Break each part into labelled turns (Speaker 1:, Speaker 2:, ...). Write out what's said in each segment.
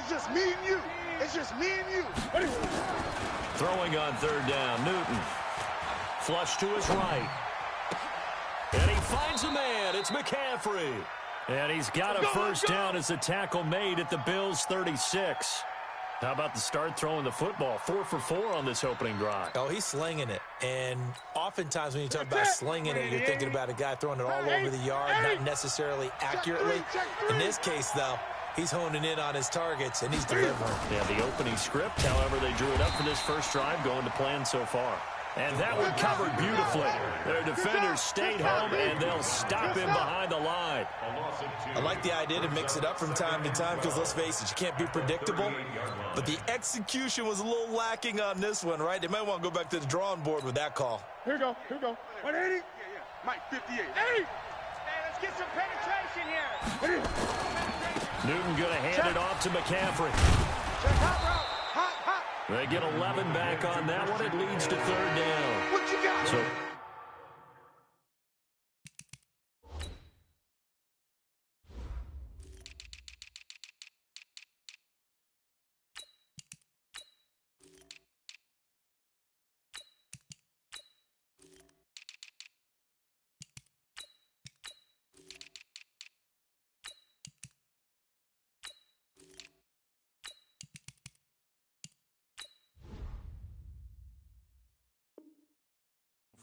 Speaker 1: It's just me and you. It's just me and you.
Speaker 2: Throwing on third down, Newton. Flush to his right. And he finds a man. It's McCaffrey. And he's got a first down as the tackle made at the Bills' 36. How about the start throwing the football? 4 for 4 on this opening drive.
Speaker 3: Oh, he's slinging it. And oftentimes when you talk about slinging it, you're thinking about a guy throwing it all over the yard, not necessarily accurately. In this case, though, he's honing in on his targets, and he's delivering.
Speaker 2: Yeah, the opening script, however, they drew it up for this first drive, going to plan so far. And that one covered beautifully. Their defenders stayed home, and they'll stop him behind the line.
Speaker 3: I like the idea to mix it up from time to time because, let's face it, you can't be predictable. But the execution was a little lacking on this one, right? They might want to go back to the drawing board with that call.
Speaker 1: Here we go. 180. Yeah. Mike, 58. 80. Hey, let's get some penetration here.
Speaker 2: Newton going to hand it off to McCaffrey.
Speaker 1: Check hot route. Hot.
Speaker 2: They get 11 back on that one. It leads to third down.
Speaker 1: What you got?
Speaker 2: So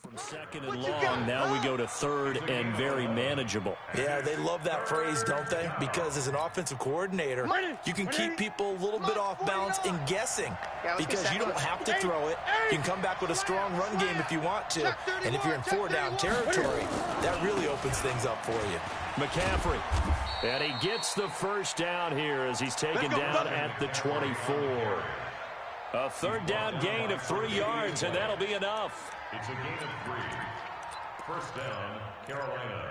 Speaker 2: from second and long, now we go to third and very manageable.
Speaker 3: Yeah, they love that phrase, don't they? Because as an offensive coordinator, you can keep people a little bit off balance and guessing because you don't have to throw it. You can come back with a strong run game if you want to. And if you're in 4-down territory, that really opens things up for you.
Speaker 2: McCaffrey, and he gets the first down here as he's taken down at the 24. A third down gain of 3 yards, and that'll be enough.
Speaker 4: It's a gain of 3. First down, Carolina.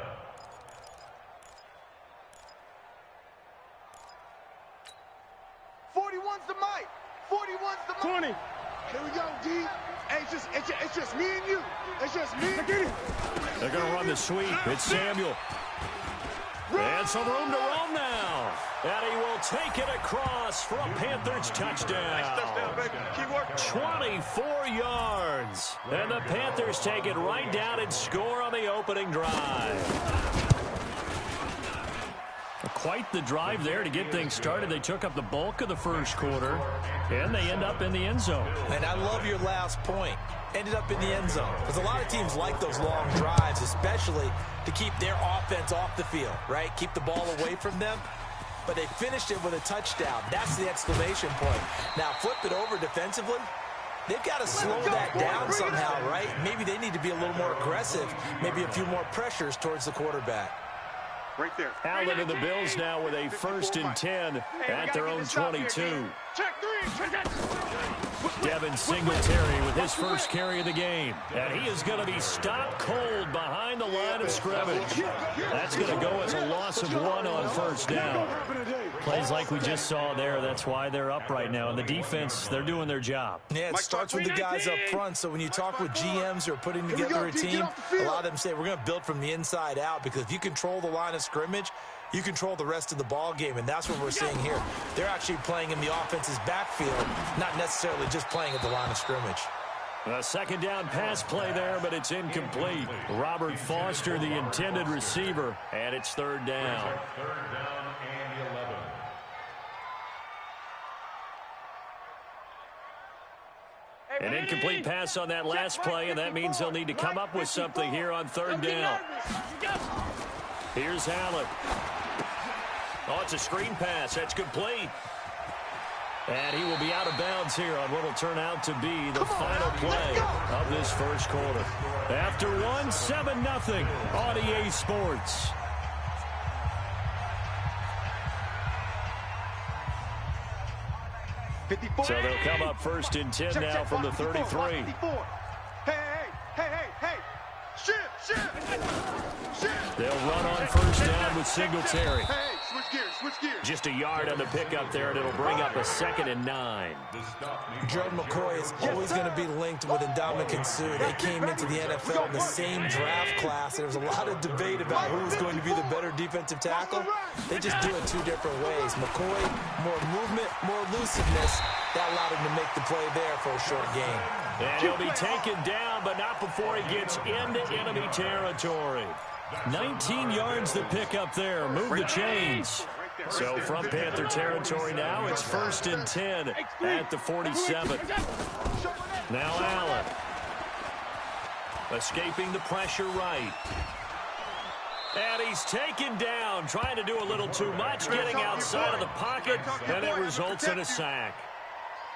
Speaker 1: The mic. 41's the mic. 20. Here we go, D. Hey, it's just me and you. It's just me.
Speaker 2: They're going to run the sweep. It's Samuel. And some room to roam now. And he will take it across for a Panthers touchdown.
Speaker 1: Nice touchdown, baby. Keep working.
Speaker 2: 24 yards. And the Panthers take it right down and score on the opening drive. Quite the drive there to get things started. They took up the bulk of the first quarter, and they end up in the end zone.
Speaker 3: And I love your last point. Ended up in the end zone. Because a lot of teams like those long drives, especially to keep their offense off the field, right? Keep the ball away from them. But they finished it with a touchdown. That's the exclamation point. Now, flip it over defensively. They've got to slow that down somehow, right? Maybe they need to be a little more aggressive. Maybe a few more pressures towards the quarterback.
Speaker 1: Right there.
Speaker 2: Allen and the Bills now with a 1st and 10 at their own 22.
Speaker 1: Check 3.
Speaker 2: Devin Singletary with his first carry of the game. And he is going to be stopped cold behind the line of scrimmage. That's going to go as a loss of 1 on first down. Plays like we just saw there. That's why they're up right now. And the defense, they're doing their job.
Speaker 3: Yeah, it starts with the guys up front. So when you talk with GMs who are putting together a team, a lot of them say we're going to build from the inside out, because if you control the line of scrimmage, you control the rest of the ball game, and that's what we're seeing here. They're actually playing in the offense's backfield, not necessarily just playing at the line of scrimmage.
Speaker 2: A second down pass play there, but it's incomplete. Robert Foster, the intended receiver, and it's third down.
Speaker 4: Third down and 11.
Speaker 2: An incomplete pass on that last play, and that means they'll need to come up with something here on third down. Here's Allen. Oh, it's a screen pass. That's complete. And he will be out of bounds here on what will turn out to be the final play of this first quarter. After 1, 7-0 on EA Sports. So they'll come up 1st and 10 now from the 33.
Speaker 1: Hey. Shift.
Speaker 2: They'll run on first down with Singletary.
Speaker 1: Hey, switch gears.
Speaker 2: Just a yard on the pickup there, and it'll bring up a 2nd and 9.
Speaker 3: Gerald McCoy is always going to be linked with Ndamukong Suh. They came into the NFL in the same draft class. There was a lot of debate about who was going to be the better defensive tackle. They just do it 2 different ways. McCoy, more movement, more elusiveness. That allowed him to make the play there for a short gain.
Speaker 2: And he'll be taken down, but not before he gets into enemy territory. 19 yards to pick up there. Move the chains. So from Panther territory now, it's 1st and 10 at the 47. Now Allen. Escaping the pressure right. And he's taken down, trying to do a little too much, getting outside of the pocket, and it results in a sack.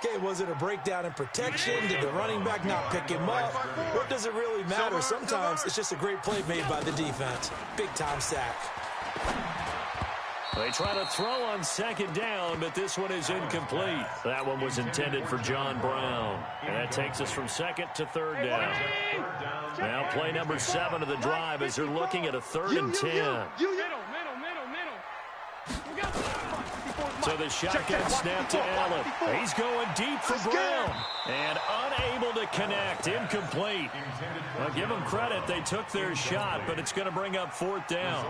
Speaker 3: Okay, was it a breakdown in protection? Did the running back not pick him up? What does it really matter? Sometimes it's just a great play made by the defense. Big-time sack.
Speaker 2: They try to throw on 2nd down, but this one is incomplete. That one was intended for John Brown. And that takes us from 2nd to 3rd down. Now play number 7 of the drive as they're looking at a 3rd and 10. So the shotgun snap to Allen. He's going deep for Brown. And unable to connect. Incomplete. Well, give them credit. They took their shot, but it's going to bring up 4th down.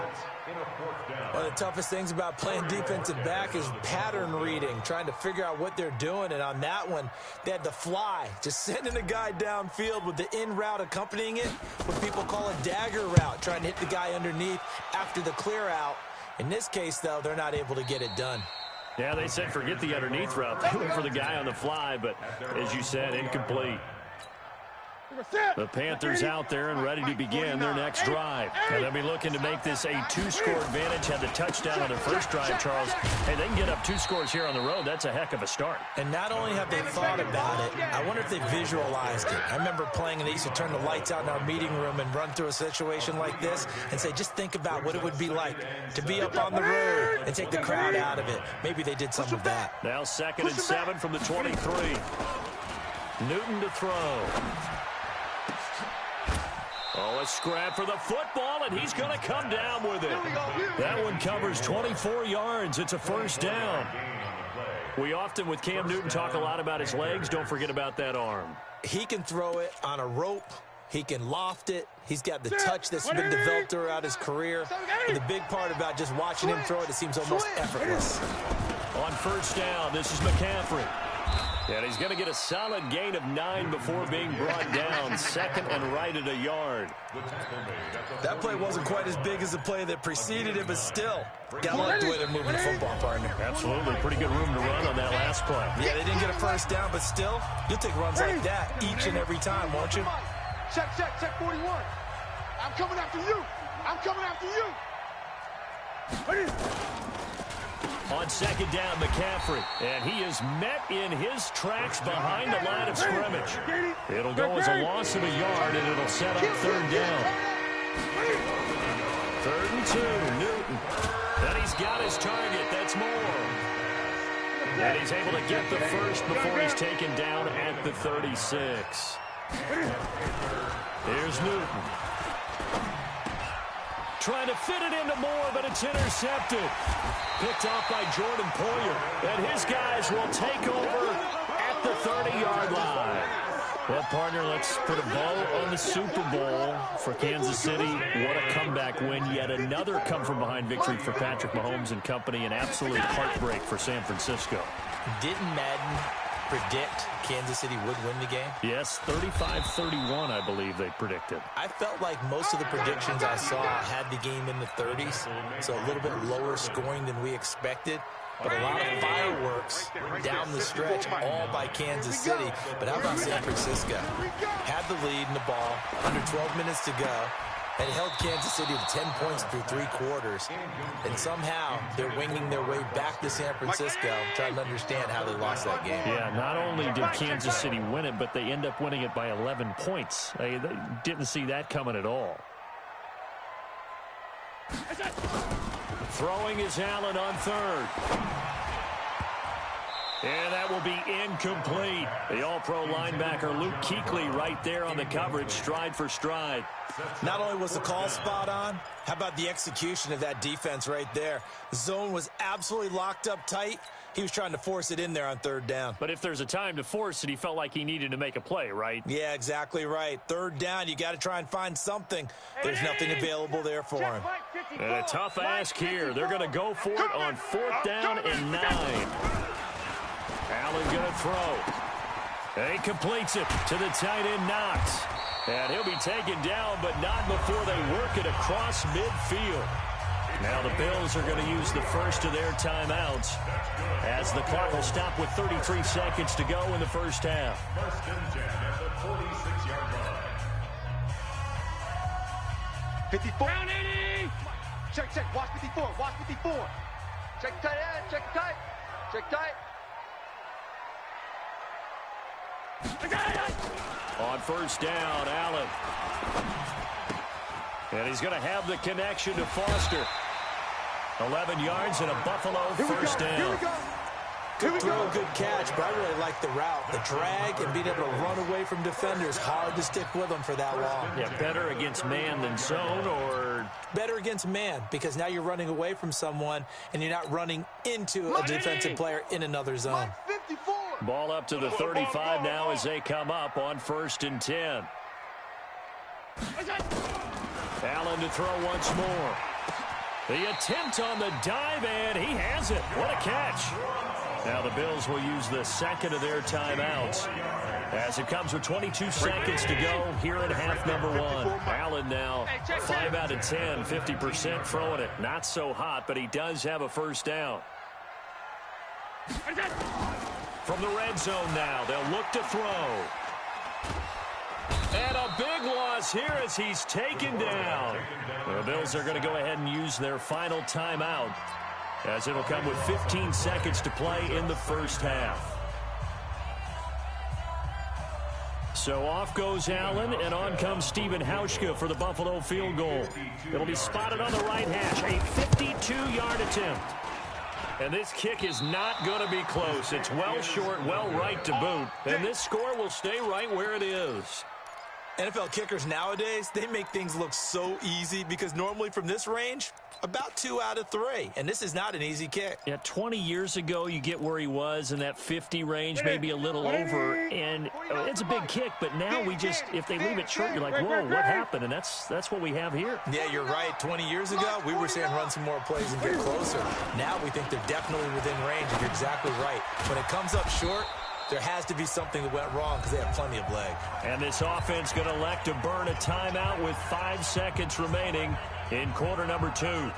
Speaker 3: One of the toughest things about playing defensive back is pattern reading, trying to figure out what they're doing. And on that one, they had the fly, just sending a guy downfield with the in route accompanying it, what people call a dagger route, trying to hit the guy underneath after the clear out. In this case, though, they're not able to get it done.
Speaker 2: Yeah, they said forget the underneath route. They went for the guy on the fly, but as you said, incomplete. The Panthers out there and ready to begin their next drive. And they'll be looking to make this a 2-score advantage. Had the touchdown on their first drive, Charles. Hey, they can get up 2 scores here on the road. That's a heck of a start.
Speaker 3: And not only have they thought about it, I wonder if they visualized it. I remember playing and they used to turn the lights out in our meeting room and run through a situation like this and say, just think about what it would be like to be up on the road and take the crowd out of it. Maybe they did some of that.
Speaker 2: Now 2nd and 7 from the 23. Newton to throw. Oh, a scrap for the football, and he's going to come down with it. That one covers 24 yards. It's a 1st down. We often, with Cam Newton, talk a lot about his legs. Don't forget about that arm.
Speaker 3: He can throw it on a rope. He can loft it. He's got the touch that's been developed throughout his career. And the big part about just watching him throw it, it seems almost effortless.
Speaker 2: On 1st down, this is McCaffrey. And he's going to get a solid gain of 9 before being brought down. 2nd and right at a yard.
Speaker 3: That play wasn't quite as big as the play that preceded it, but still, got to like the way they're moving the football, partner.
Speaker 2: Absolutely. Pretty good room to run on that last play.
Speaker 3: Yeah, they didn't get a 1st down, but still, you'll take runs like that each and every time, won't you?
Speaker 1: Check 41. I'm coming after you. I'm coming after you.
Speaker 2: On 2nd down, McCaffrey. And he is met in his tracks behind the line of scrimmage. It'll go as a loss of a yard, and it'll set up 3rd down. 3rd and 2, Newton. And he's got his target. That's more. And he's able to get the 1st before he's taken down at the 36. Here's Newton. Trying to fit it into Moore, but it's intercepted. Picked off by Jordan Poyer. And his guys will take over at the 30-yard line. Well, partner, let's put a bow on the Super Bowl for Kansas City. What a comeback win. Yet another come-from-behind victory for Patrick Mahomes and company. An absolute heartbreak for San Francisco.
Speaker 3: Didn't Madden predict Kansas City would win the game?
Speaker 2: Yes, 35-31, I believe they predicted.
Speaker 3: I felt like most of the predictions I saw had the game in the 30s, so a little bit lower scoring than we expected. But a lot of fireworks down the stretch, all by Kansas City. But how about San Francisco? Had the lead in the ball, under 12 minutes to go, and held Kansas City to 10 points through 3 quarters. And somehow they're winging their way back to San Francisco, trying to understand how they lost that game.
Speaker 2: Yeah, not only did Kansas City win it, but they end up winning it by 11 points. They didn't see that coming at all. Throwing is Allen on 3rd. And that will be incomplete. The All-Pro linebacker Luke Kuechly right there on the coverage, stride for stride.
Speaker 3: Not only was the call spot on, how about the execution of that defense right there? The zone was absolutely locked up tight. He was trying to force it in there on third down.
Speaker 2: But if there's a time to force it, he felt like he needed to make a play, right?
Speaker 3: Yeah, exactly right. Third down, you got to try and find something. There's nothing available there for him.
Speaker 2: And a tough ask here. They're going to go for it on 4th down and 9. Allen going to throw. And he completes it to the tight end, Knox. And he'll be taken down, but not before they work it across midfield. Now the Bills are going to use the first of their timeouts as the clock will stop with 33 seconds to go in the first half.
Speaker 4: First and 10 at the 46-yard line.
Speaker 1: 54. Down 80. Check. Watch 54. Watch 54. Check tight end. Check tight. Check tight.
Speaker 2: On first down, Allen. And he's going to have the connection to Foster. 11 yards and a Buffalo first down.
Speaker 1: Here we go.
Speaker 3: Good throw, good catch, but I really like the route. The drag and being able to run away from defenders. Hard to stick with them for that long.
Speaker 2: Yeah, better against man than zone, or?
Speaker 3: Better against man, because now you're running away from someone and you're not running into a defensive player in another zone.
Speaker 1: 54.
Speaker 2: Ball up to the 35 now as they come up on 1st and 10. Allen to throw once more. The attempt on the dive, and he has it. What a catch. Now the Bills will use the second of their timeouts as it comes with 22 seconds to go here in half number 1. Allen now 5 out of 10, 50% throwing it. Not so hot, but he does have a first down. From the red zone now, they'll look to throw. And a big loss here as he's taken down. The Bills are going to go ahead and use their final timeout as it'll come with 15 seconds to play in the first half. So off goes Allen, and on comes Stephen Hauschka for the Buffalo field goal. It'll be spotted on the right hash, a 52-yard attempt. And this kick is not going to be close. It's well short, well right to boot. And this score will stay right where it is.
Speaker 3: NFL kickers nowadays, they make things look so easy because normally from this range, about 2 out of 3. And this is not an easy kick.
Speaker 2: Yeah, 20 years ago, you get where he was in that 50 range, maybe a little over. And it's a big kick, but now we just, if they leave it short, you're like, whoa, what happened? And that's what we have here.
Speaker 3: Yeah, you're right. 20 years ago, we were saying run some more plays and get closer. Now we think they're definitely within range, and you're exactly right. When it comes up short, there has to be something that went wrong because they have plenty of leg.
Speaker 2: And this offense going to elect to burn a timeout with 5 seconds remaining in quarter number 2.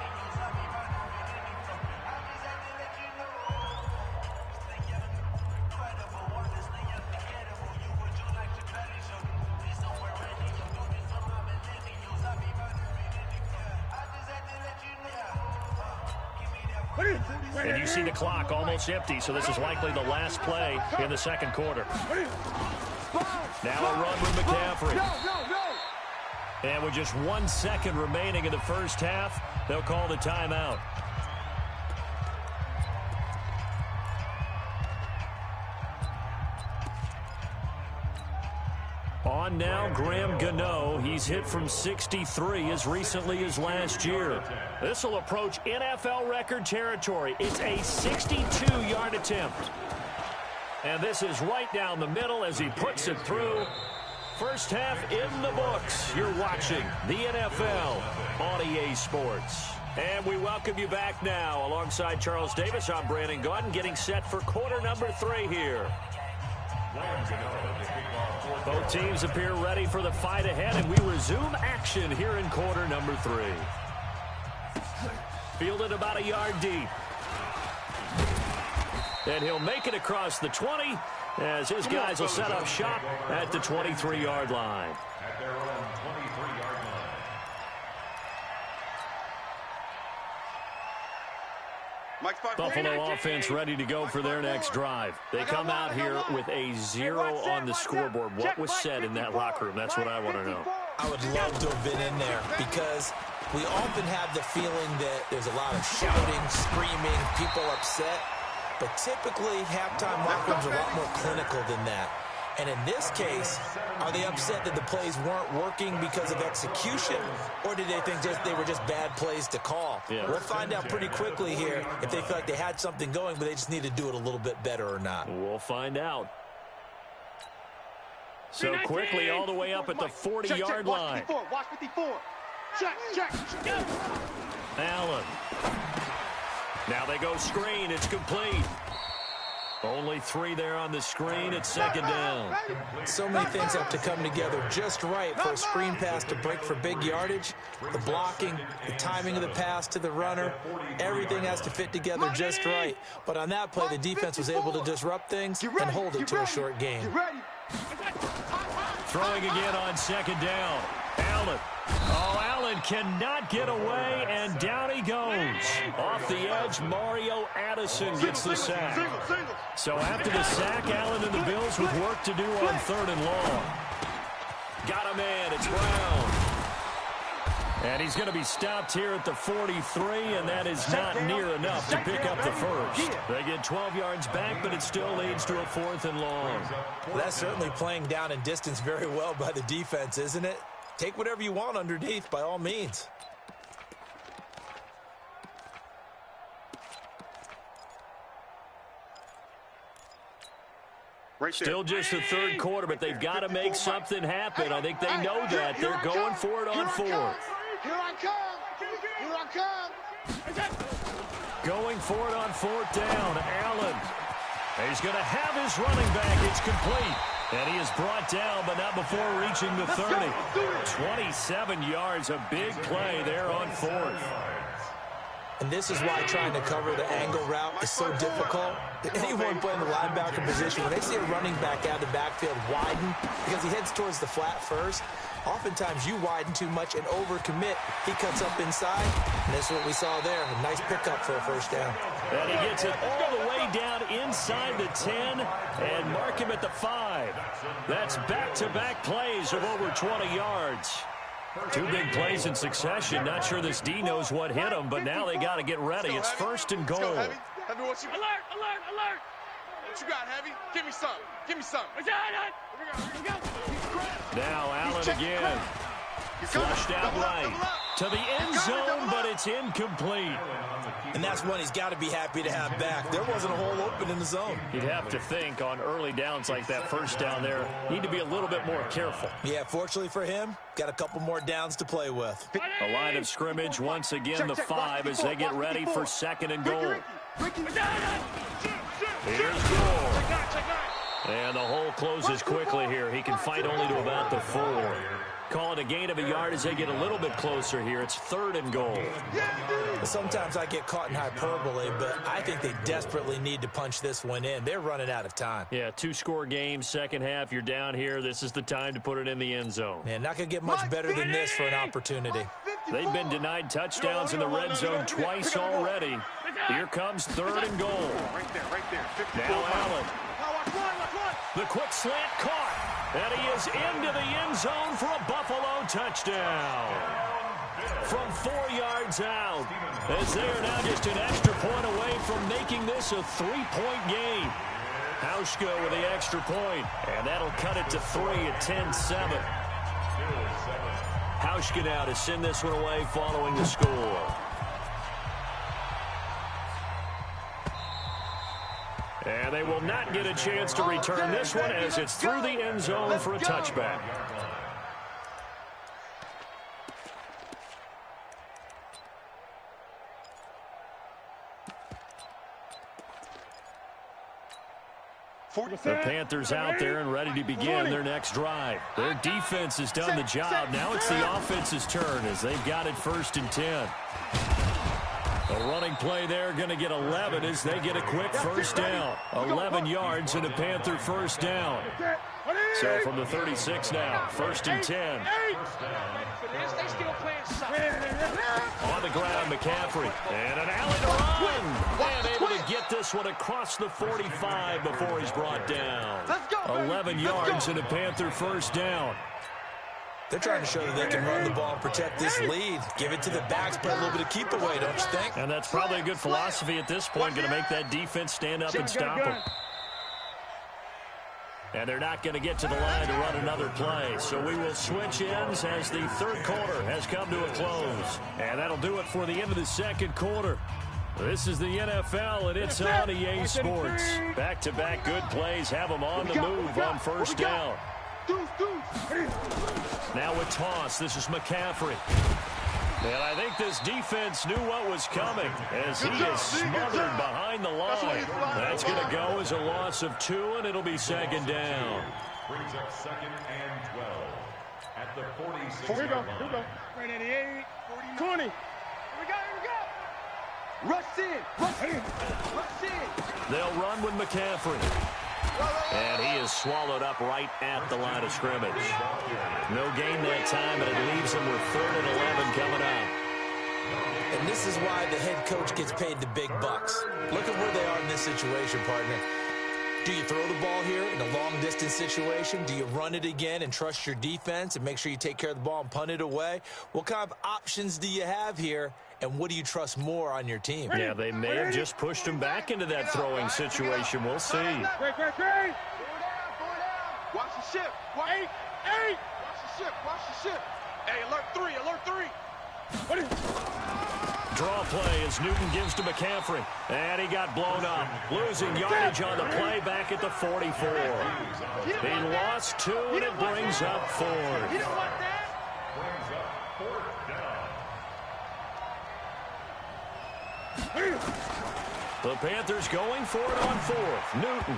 Speaker 2: And you see the clock almost empty, so this is likely the last play in the second quarter. Now a run with McCaffrey. And with just 1 second remaining in the first half, they'll call the timeout. On now, Graham Gano. He's hit from 63 as recently as last year. This will approach NFL record territory. It's a 62-yard attempt. And this is right down the middle as he puts it through. First half in the books. You're watching the NFL on EA Sports. And we welcome you back now. Alongside Charles Davis, I'm Brandon Gaudin, getting set for quarter number 3 here. Both teams appear ready for the fight ahead, and we resume action here in quarter number 3. Fielded about a yard deep. And he'll make it across the 20 as his guys will set up shop at the 23-yard line.
Speaker 4: At their own 23-yard line.
Speaker 2: Buffalo offense ready to go for their next drive. They come out here with a 0 on the scoreboard. What was said in that locker room? That's what I want to know.
Speaker 3: I would love to have been in there because we often have the feeling that there's a lot of shouting, screaming, people upset. but typically halftime locker rooms are a lot more clinical than that. And in this case, are they upset that the plays weren't working because of execution, or did they think they were just bad plays to call?
Speaker 2: Yeah.
Speaker 3: We'll find out pretty quickly here if they feel like they had something going, but they just need to do it a little bit better or not.
Speaker 2: We'll find out. So quickly all the way up at the 40-yard line.
Speaker 1: Watch 54. Check.
Speaker 2: Allen. Now they go screen. It's complete. Only 3 there on the screen. It's second down.
Speaker 3: So many things have to come together just right for a screen pass to break for big yardage. The blocking, the timing of the pass to the runner, everything has to fit together just right. But on that play, the defense was able to disrupt things and hold it to a short game.
Speaker 2: Throwing again on second down. Allen. Oh, Allen cannot get away, and down he goes. Off the edge, Mario Addison gets the sack. So after the sack, Allen and the Bills with work to do on 3rd and long. Got a man. It's Brown. And he's going to be stopped here at the 43, and that is not near enough to pick up the first. They get 12 yards back, but it still leads to a 4th and long.
Speaker 3: Well, that's certainly playing down in distance very well by the defense, isn't it? Take whatever you want underneath, by all means.
Speaker 2: Still just the third quarter, but they've got to make something happen. I think they know that. They're going for it on 4th.
Speaker 1: Here I come.
Speaker 2: Going for it on 4th down. Allen. He's going to have his running back. It's complete. And he is brought down, but not before reaching the 30. 27 yards, a big play there on 4th.
Speaker 3: And this is why trying to cover the angle route is so difficult. Anyone playing the linebacker position, when they see a running back out of the backfield widen because he heads towards the flat first, oftentimes you widen too much and overcommit. He cuts up inside, and that's what we saw there. A nice pickup for a first down.
Speaker 2: And he gets it all the way down inside the 10 and mark him at the 5. That's back-to-back plays of over 20 yards. 2 big plays in succession. Not sure this D knows what hit him, but now they got to get ready. It's 1st and goal.
Speaker 1: Alert! What you got, Heavy? Give me some.
Speaker 2: Now Allen again. Flushed out right to the end zone, but it's incomplete.
Speaker 3: And that's one he's got to be happy to have back. There wasn't a hole open in the zone.
Speaker 2: You'd have to think on early downs like that first down there, need to be a little bit more careful.
Speaker 3: Yeah, fortunately for him, got a couple more downs to play with.
Speaker 2: A line of scrimmage, once again the 5 as they get ready for 2nd and goal. Here's Gore. And the hole closes quickly here. He can fight only to about the 4. Call it a gain of a yard as they get a little bit closer here. It's 3rd and goal.
Speaker 3: Sometimes I get caught in hyperbole, but I think they desperately need to punch this one in. They're running out of time.
Speaker 2: Yeah, 2-score game, second half. You're down here. This is the time to put it in the end zone.
Speaker 3: Man, not going to get much better than this for an opportunity.
Speaker 2: They've been denied touchdowns in the red zone twice already. Here comes 3rd and goal. Now Allen. The quick slant caught. And he is into the end zone for a Buffalo touchdown. From 4 yards out, as they are now just an extra point away from making this a 3-point game. Hauschka with the extra point, and that'll cut it to 3 at 10-7. Hauschka now to send this one away following the score. And they will not get a chance to return this one as it's through the end zone for a touchback. The Panthers out there and ready to begin their next drive. Their defense has done the job. Now it's the offense's turn as they've got it 1st and 10. A running play there, going to get 11 as they get a quick first down. 11 yards and a Panther first down. So from the 36 now, 1st and 10. On the ground, McCaffrey. And an alley to run. And able to get this one across the 45 before he's brought down. 11 yards and a Panther first down.
Speaker 3: They're trying to show that they can run the ball and protect this lead. Give it to the backs, play a little bit of keep away, don't you think?
Speaker 2: And that's probably a good philosophy at this point, going to make that defense stand up and stop them. And they're not going to get to the line to run another play. So we will switch ends as the third quarter has come to a close. And that'll do it for the end of the second quarter. This is the NFL, and it's on EA Sports. Back-to-back good plays have them on the move on first down. Now with toss, this is McCaffrey. And I think this defense knew what was coming as he is smothered behind the line. That's going to go as a loss of 2, and it'll be second down.
Speaker 4: Brings up second and 12 at the 46.
Speaker 1: Here we go. 88, 20. Here we go. Rush in.
Speaker 2: They'll run with McCaffrey. And he is swallowed up right at the line of scrimmage. No gain that time, and it leaves him with 3rd and 11 coming up.
Speaker 3: And this is why the head coach gets paid the big bucks. Look at where they are in this situation, partner. Do you throw the ball here in a long-distance situation? Do you run it again and trust your defense and make sure you take care of the ball and punt it away? What kind of options do you have here, and what do you trust more on your team?
Speaker 2: Yeah, they may have just pushed him back into that throwing situation. We'll see.
Speaker 1: Watch the ship. Watch the ship. Hey, alert 3.
Speaker 2: Draw play as Newton gives to McCaffrey. And he got blown up. Losing yardage on the play back at the 44. He lost 2, and it brings up 4th.
Speaker 1: You don't want that?
Speaker 4: Brings up 4th down.
Speaker 2: The Panthers going for it on 4th. Newton.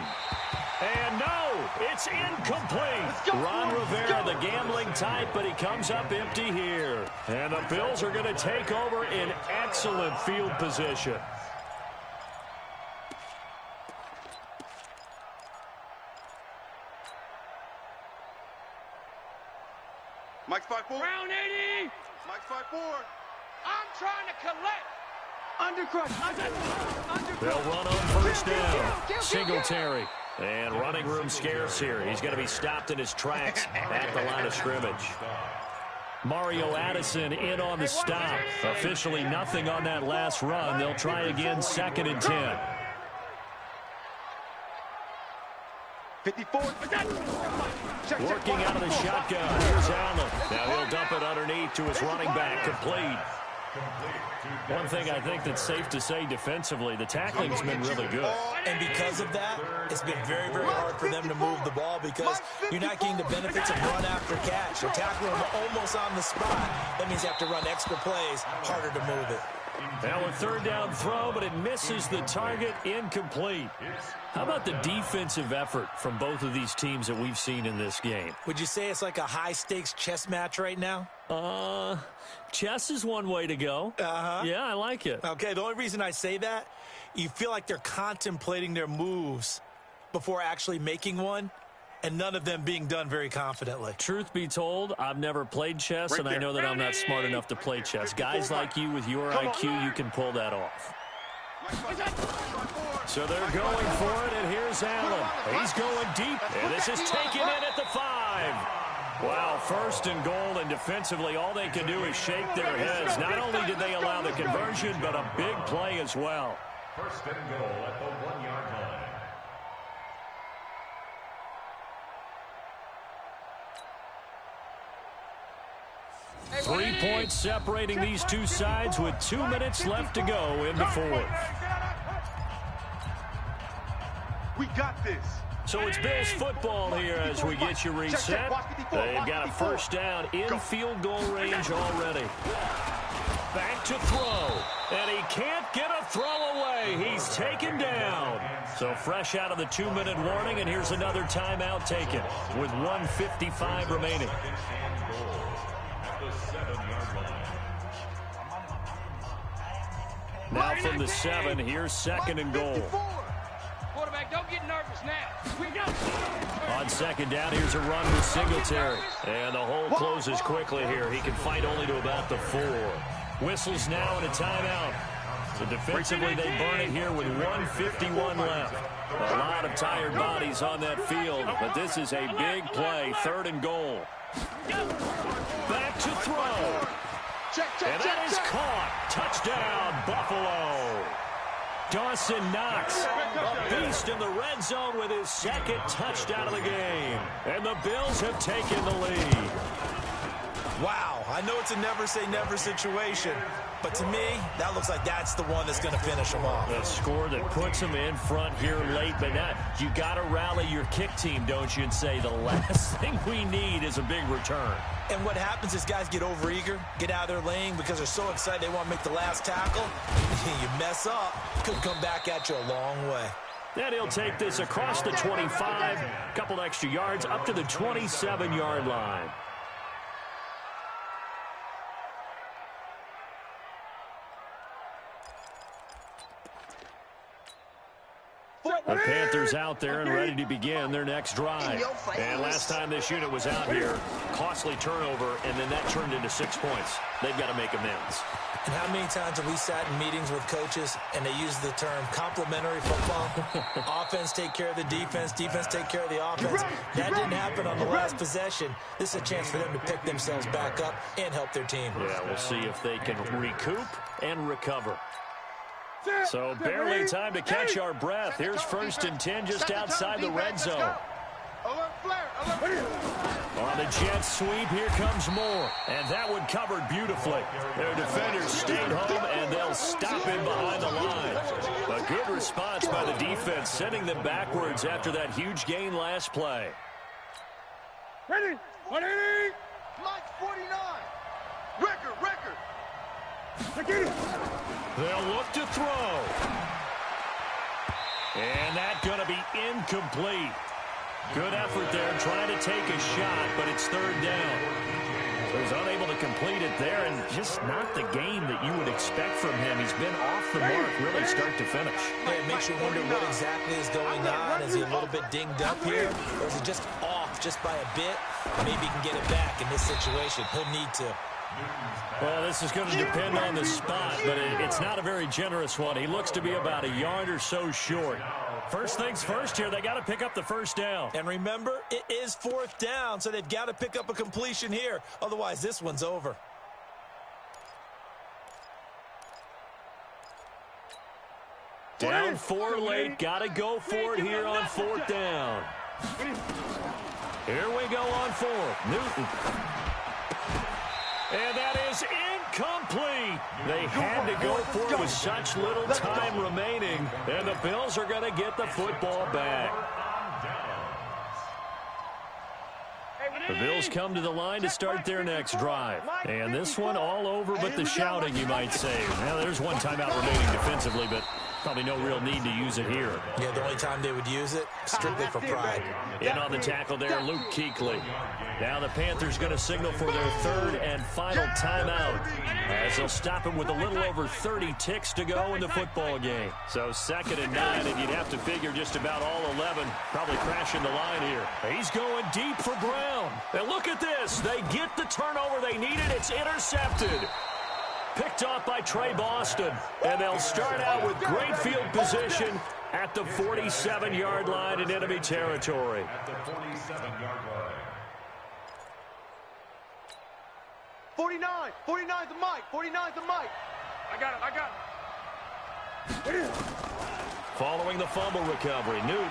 Speaker 2: And no, it's incomplete. Ron Rivera, the gambling type, but he comes up empty here. And the Bills are going to take over in excellent field position.
Speaker 1: Mike's 5-4. Round 80. Mike's 5-4. I'm trying to collect. Undercrush.
Speaker 2: They'll run on first down. Singletary. And running room scarce here. He's going to be stopped in his tracks at the line of scrimmage. Mario Addison in on the stop. Officially nothing on that last run. They'll try again 2nd and 10.
Speaker 1: 54.
Speaker 2: Working out of the shotgun. Here's Allen. Now he'll dump it underneath to his running back. Complete. One thing I think that's safe to say defensively, the tackling's been really good.
Speaker 3: And because of that, it's been very, very hard for them to move the ball because you're not getting the benefits of run after catch. They're tackling them almost on the spot. That means you have to run extra plays, harder to move it.
Speaker 2: Now a 3rd down throw, but it misses the target, incomplete. How about the defensive effort from both of these teams that we've seen in this game?
Speaker 3: Would you say it's like a high-stakes chess match right now?
Speaker 2: Chess is one way to go. Yeah, I like it.
Speaker 3: Okay, the only reason I say that, you feel like they're contemplating their moves before actually making one, and none of them being done very confidently.
Speaker 2: Truth be told, I've never played chess, and I know that I'm not smart enough to play chess. Guys like you with your IQ, you can pull that off. So they're going for it, and here's Allen. He's going deep, and this is taken in at the 5. Wow, 1st and goal, and defensively, all they can do is shake their heads. Not only did they allow the conversion, but a big play as well.
Speaker 4: 1st and goal at the 1-yard line.
Speaker 2: 3 points separating these two sides with 2 minutes left to go in the 4th.
Speaker 1: We got this.
Speaker 2: So it's Bills football here as we get you reset. They've got a 1st down in field goal range already. Back to throw. And he can't get a throw away. He's taken down. So fresh out of the 2-minute warning, and here's another timeout taken with 1:55 remaining. Now from the 7, here's 2nd and goal.
Speaker 1: Quarterback, don't get nervous now.
Speaker 2: On 2nd down, here's a run with Singletary. And the hole closes quickly here. He can fight only to about the 4. Whistles now and a timeout. So defensively, they burn it here with 1:51 left. A lot of tired bodies on that field, but this is a big play, 3rd and goal. Back to throw. And that is caught. Touchdown, Buffalo. Dawson Knox, a beast in the red zone with his 2nd touchdown of the game. And the Bills have taken the lead.
Speaker 3: Wow, I know it's a never-say-never situation, but to me, that looks like that's the one that's going to finish them off.
Speaker 2: A score that puts them in front here late, but now you got to rally your kick team, don't you, and say the last thing we need is a big return.
Speaker 3: And what happens is guys get overeager, get out of their lane because they're so excited they want to make the last tackle. You mess up, could come back at you a long way.
Speaker 2: Then he'll take this across the 25, a couple extra yards up to the 27-yard line. The Panthers out there and ready to begin their next drive. And last time this unit was out here, costly turnover, and then that turned into 6 points. They've got to make amends.
Speaker 3: And how many times have we sat in meetings with coaches and they use the term complementary football? Offense take care of the defense, defense take care of the offense. That didn't happen on the last possession. This is a chance for them to pick themselves back up and help their team.
Speaker 2: Yeah, we'll see if they can recoup and recover. So barely time to catch our breath. Here's 1st and 10 just outside the red zone. On the jet sweep, here comes Moore. And that one covered beautifully. Their defenders stayed home, and they'll stop him behind the line. A good response by the defense, sending them backwards after that huge gain last play.
Speaker 1: Ready? 180. Mike 49. Record.
Speaker 2: They'll look to throw. And that's going to be incomplete. Good effort there trying to take a shot, but it's 3rd down. So he's unable to complete it there, and just not the game that you would expect from him. He's been off the mark really start to finish.
Speaker 3: Yeah, it makes you wonder what exactly is going on. Is he a little bit dinged up here, or is he just off just by a bit? Maybe he can get it back in this situation. He'll need to.
Speaker 2: Well, this is going to depend on the spot, but it's not a very generous one. He looks to be about a yard or so short. First things first here, they got to pick up the 1st down.
Speaker 3: And remember, it is 4th down, so they've got to pick up a completion here. Otherwise, this one's over.
Speaker 2: Down 4 late, got to go for it here on 4th down. Here we go on 4th. Newton. And that is incomplete. They had to go for it with such little time remaining. And the Bills are going to get the football back. The Bills come to the line to start their next drive. And this one all over but the shouting, you might say. Now, there's one timeout remaining defensively, but probably no real need to use it here.
Speaker 3: Yeah, the only time they would use it, strictly for pride.
Speaker 2: In on the tackle there, Luke Kuechly. Now the Panthers going to signal for their 3rd and final timeout, as they'll stop him with a little over 30 ticks to go in the football game. So 2nd and 9, and you'd have to figure just about all 11 probably crashing the line here. He's going deep for Brown. And look at this. They get the turnover they needed. It's intercepted. Picked off by Trey Boston. And they'll start out with great field position at the 47-yard line in enemy territory.
Speaker 4: At the 47-yard line.
Speaker 1: 49. 49's the mic. 49's the mic. I got it.
Speaker 2: Following the fumble recovery, Newton.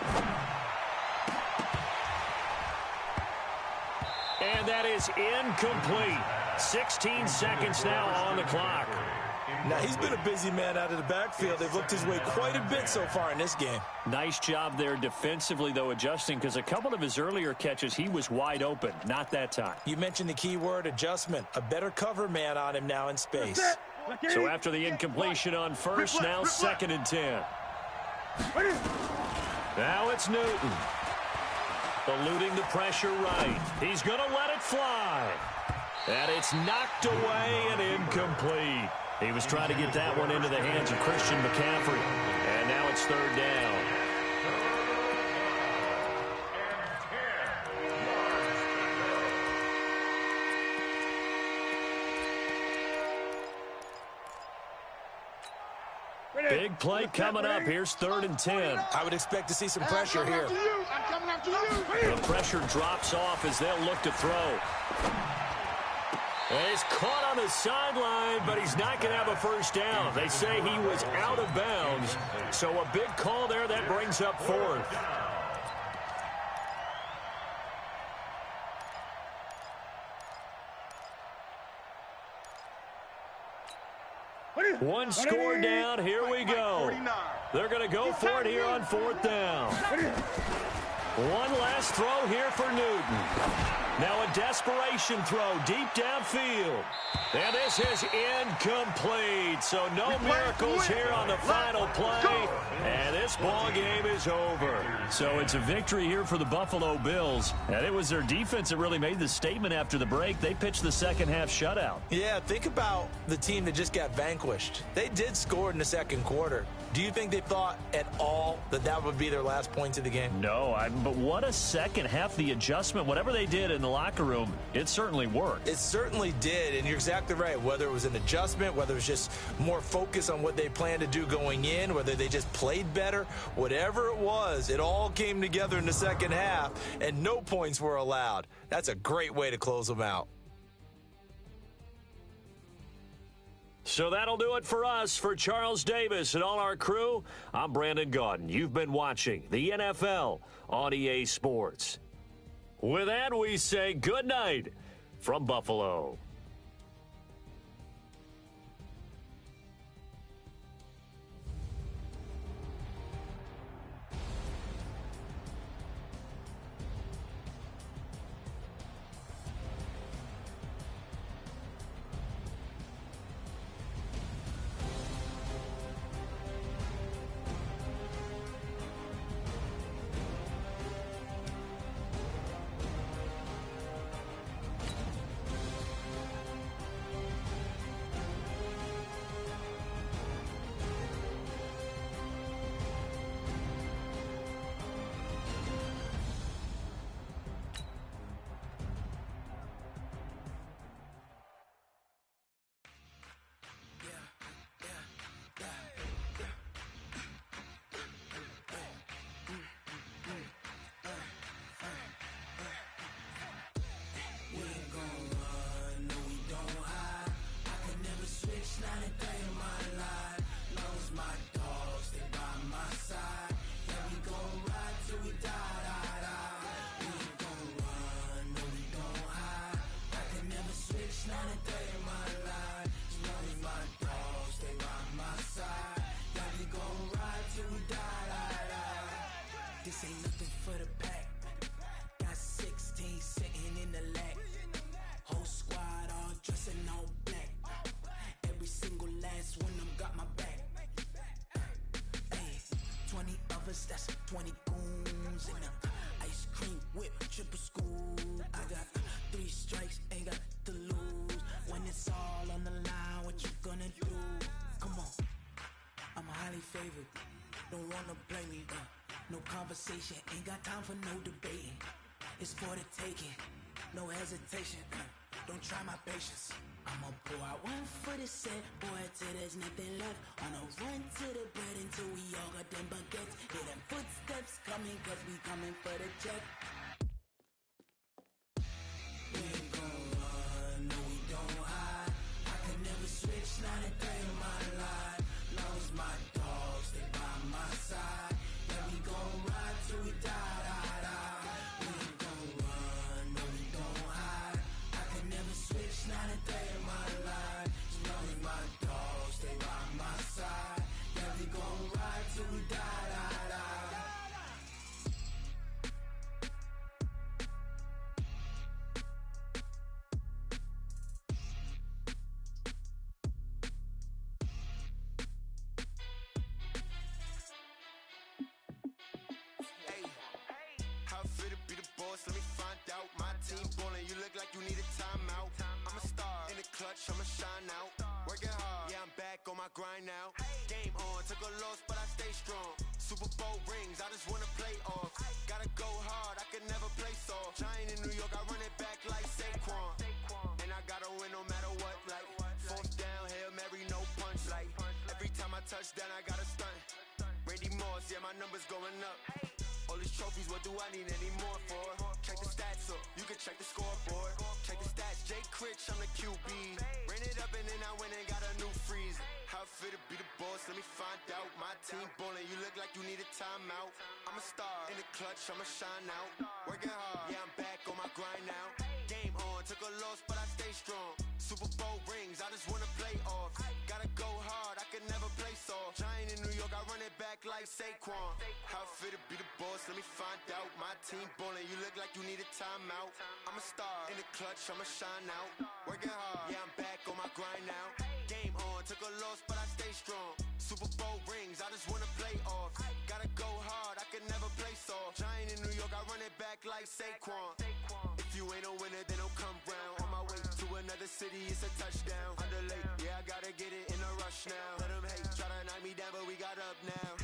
Speaker 2: And that is incomplete. 16 seconds now on the clock.
Speaker 3: Now, he's been a busy man out of the backfield. They've looked his way quite a bit so far in this game.
Speaker 2: Nice job there defensively, though, adjusting, because a couple of his earlier catches, he was wide open. Not that time.
Speaker 3: You mentioned the key word, adjustment. A better cover man on him now in space.
Speaker 2: So after the incompletion on 1st, now 2nd and 10. Now it's Newton. Eluding the pressure right. He's going to let it fly. And it's knocked away and incomplete. He was trying to get that one into the hands of Christian McCaffrey. And now it's 3rd down. Big play coming up. Here's 3rd and 10.
Speaker 3: I would expect to see some pressure here.
Speaker 1: I'm coming after you.
Speaker 2: The pressure drops off as they'll look to throw. And he's caught on the sideline, but he's not going to have a first down. They say he was out of bounds. So a big call there that brings up 4th. One score down. Here we go. They're going to go for it here on 4th down. One last throw here for Newton. Now a desperation throw deep downfield. And this is incomplete. So no miracles here on the final play. And this ball game is over. So it's a victory here for the Buffalo Bills. And it was their defense that really made the statement after the break. They pitched the second half shutout.
Speaker 3: Yeah, think about the team that just got vanquished. They did score in the second quarter. Do you think they thought at all that that would be their last points of the game?
Speaker 2: No, but what a second half. The adjustment, whatever they did in the locker room, it certainly worked.
Speaker 3: It certainly did, and you're exactly right. Whether it was an adjustment, whether it was just more focus on what they planned to do going in, whether they just played better, whatever it was, it all came together in the second half, and no points were allowed. That's a great way to close them out.
Speaker 2: So that'll do it for us. For Charles Davis and all our crew, I'm Brandon Gaudin. You've been watching the NFL on EA Sports. With that, we say good night from Buffalo.
Speaker 5: This ain't nothing for the pack. Got 16 sitting in the lag. Whole squad all dressing all black. Every single last one of them got my back. Hey, 20 of us, that's 20 goons in the ice cream whip, triple scoop. I got 3 strikes, ain't got to lose. When it's all on the line, what you gonna do? Come on, I'm highly favored. Don't wanna play me, no conversation, ain't got time for no debating. It's for the taking, no hesitation, don't try my patience. I'ma pour out one for the set, boy, till there's nothing left. On a run to the bread until we all got them baguettes. Hear them footsteps coming, cause we coming for the check. We ain't gon' run, no we don't hide. I can never switch, not a day in my life. Long as my dogs stay by my side. Yeah, we gon' ride till we die, die, die. We ain't gon' run, no we don't hide. I can never switch, not a day in my life. As long as my dogs stay by my side. Yeah, we gon' ride till we die, die, die.
Speaker 6: How fit to be the boss? Let me find out. My team ballin', you look like you need a timeout. I'm a star in the clutch, I'ma shine out. Working hard, yeah, I'm back on my grind now. Game on, took a loss, but I stay strong. Super Bowl rings, I just wanna play off. Gotta go hard, I can never play soft. Giant in New York, I run it back like Saquon. And I gotta win no matter what, like 4th down, Hail Mary, no punch. Like every time I touch down, I gotta growing up. All these trophies, what do I need any more for? Check the stats up, you can check the scoreboard. Check the stats, Jay Critch, I'm the QB. Ran it up and then I went and got a new freeze. How it feel to be the boss, let me find out. My team ballin', you look like you need a timeout. I'm a star, in the clutch, I'ma shine out. Working hard, yeah, I'm back on my grind now. Game on, took a loss, but I stay strong. Super Bowl rings, I just wanna play off. Gotta go hard, I can never play soft. Giant in New York, I run it back like Saquon. How it feel to be the boss, let me find out. My team ballin', you look like you need a timeout. I'm a star, in the clutch, I'ma shine out. Working hard, yeah, I'm back on my grind now. Game on, took a loss, but I stay strong. Super Bowl rings, I just wanna play off. Gotta go hard, I can never play soft. Giant in New York, I run it back like Saquon. If you ain't a winner, then don't come round. On my way to another city, it's a touchdown. Underlay, yeah, I gotta get it in a rush now. Let them hate, try to knock me down, but we got up now.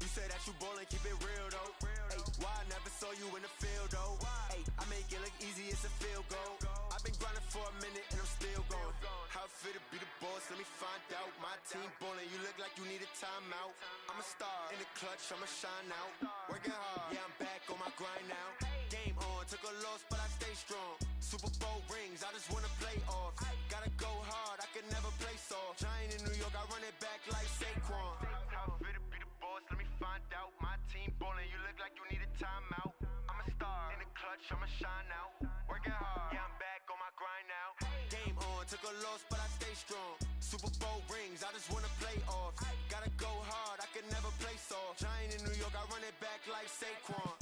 Speaker 6: You say that you ballin', keep it real though. Ay, why I never saw you in the field though? Ay, I make it look easy, it's a field goal. I've been grinding for a minute and I'm still going. How it feel to be the boss, let me find out. My team ballin', you look like you need a timeout. I'm a star, in the clutch, I'ma shine out. Working hard, yeah, I'm back on my grind now. Game on, took a loss, but I stay strong. Super Bowl rings, I just wanna play off. Gotta go hard, I can never play soft. Giant in New York, I run it back like Saquon. How it feel to be the boss, let me find out. My team ballin', you look like you need a timeout. I'm a star, in the clutch, I'ma shine out. Working hard, yeah, I'm back on my grind now. Game on, took a loss, but I stay strong. Super Bowl rings, I just wanna play off. Gotta go hard, I can never play soft. Giant in New York, I run it back like Saquon.